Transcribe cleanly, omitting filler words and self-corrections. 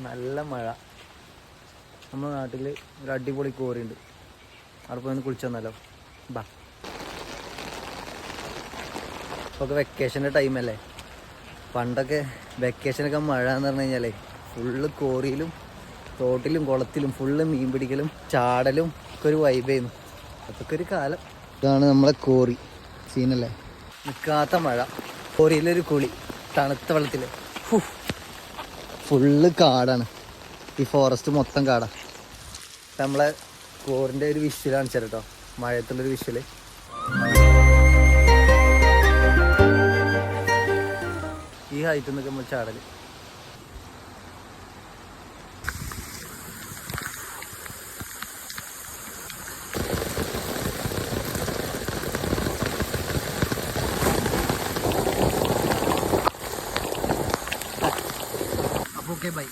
നല്ല മഴ. നമ്മുടെ നാട്ടിൽ ഒരു അടിപൊളി കോറിയുണ്ട്, അവിടെ പോയി ഒന്ന് കുളിച്ചു വന്നാലോ? ബാ. ഇപ്പോൾ വെക്കേഷൻ്റെ ടൈമല്ലേ. പണ്ടൊക്കെ വെക്കേഷനൊക്കെ മഴ എന്ന് പറഞ്ഞു കഴിഞ്ഞാലേ ഫുള്ള് കോറിയിലും തോട്ടിലും കുളത്തിലും ഫുള്ള് മീൻ പിടിക്കലും ചാടലും ഒക്കെ ഒരു വൈബായിരുന്നു. അതൊക്കെ ഒരു കാലം. ഇതാണ് നമ്മളെ കോറി സീനല്ലേ. നിൽക്കാത്ത മഴ, കോറിയിലൊരു കുളി, തണുത്ത വെള്ളത്തിൽ. ഫുള്ള് കാടാണ്, ഈ ഫോറസ്റ്റ് മൊത്തം കാടാണ്. നമ്മളെ കോറിൻ്റെ ഒരു വിഷ്വൽ കാണിച്ചാൽ കേട്ടോ, മഴയത്തുള്ളൊരു വിഷ്വല്. ഈ ഹൈറ്റിൽ നിന്നൊക്കെ നമ്മൾ ചാടൽ. അപ്പോൾ ഓക്കെ, ബൈ.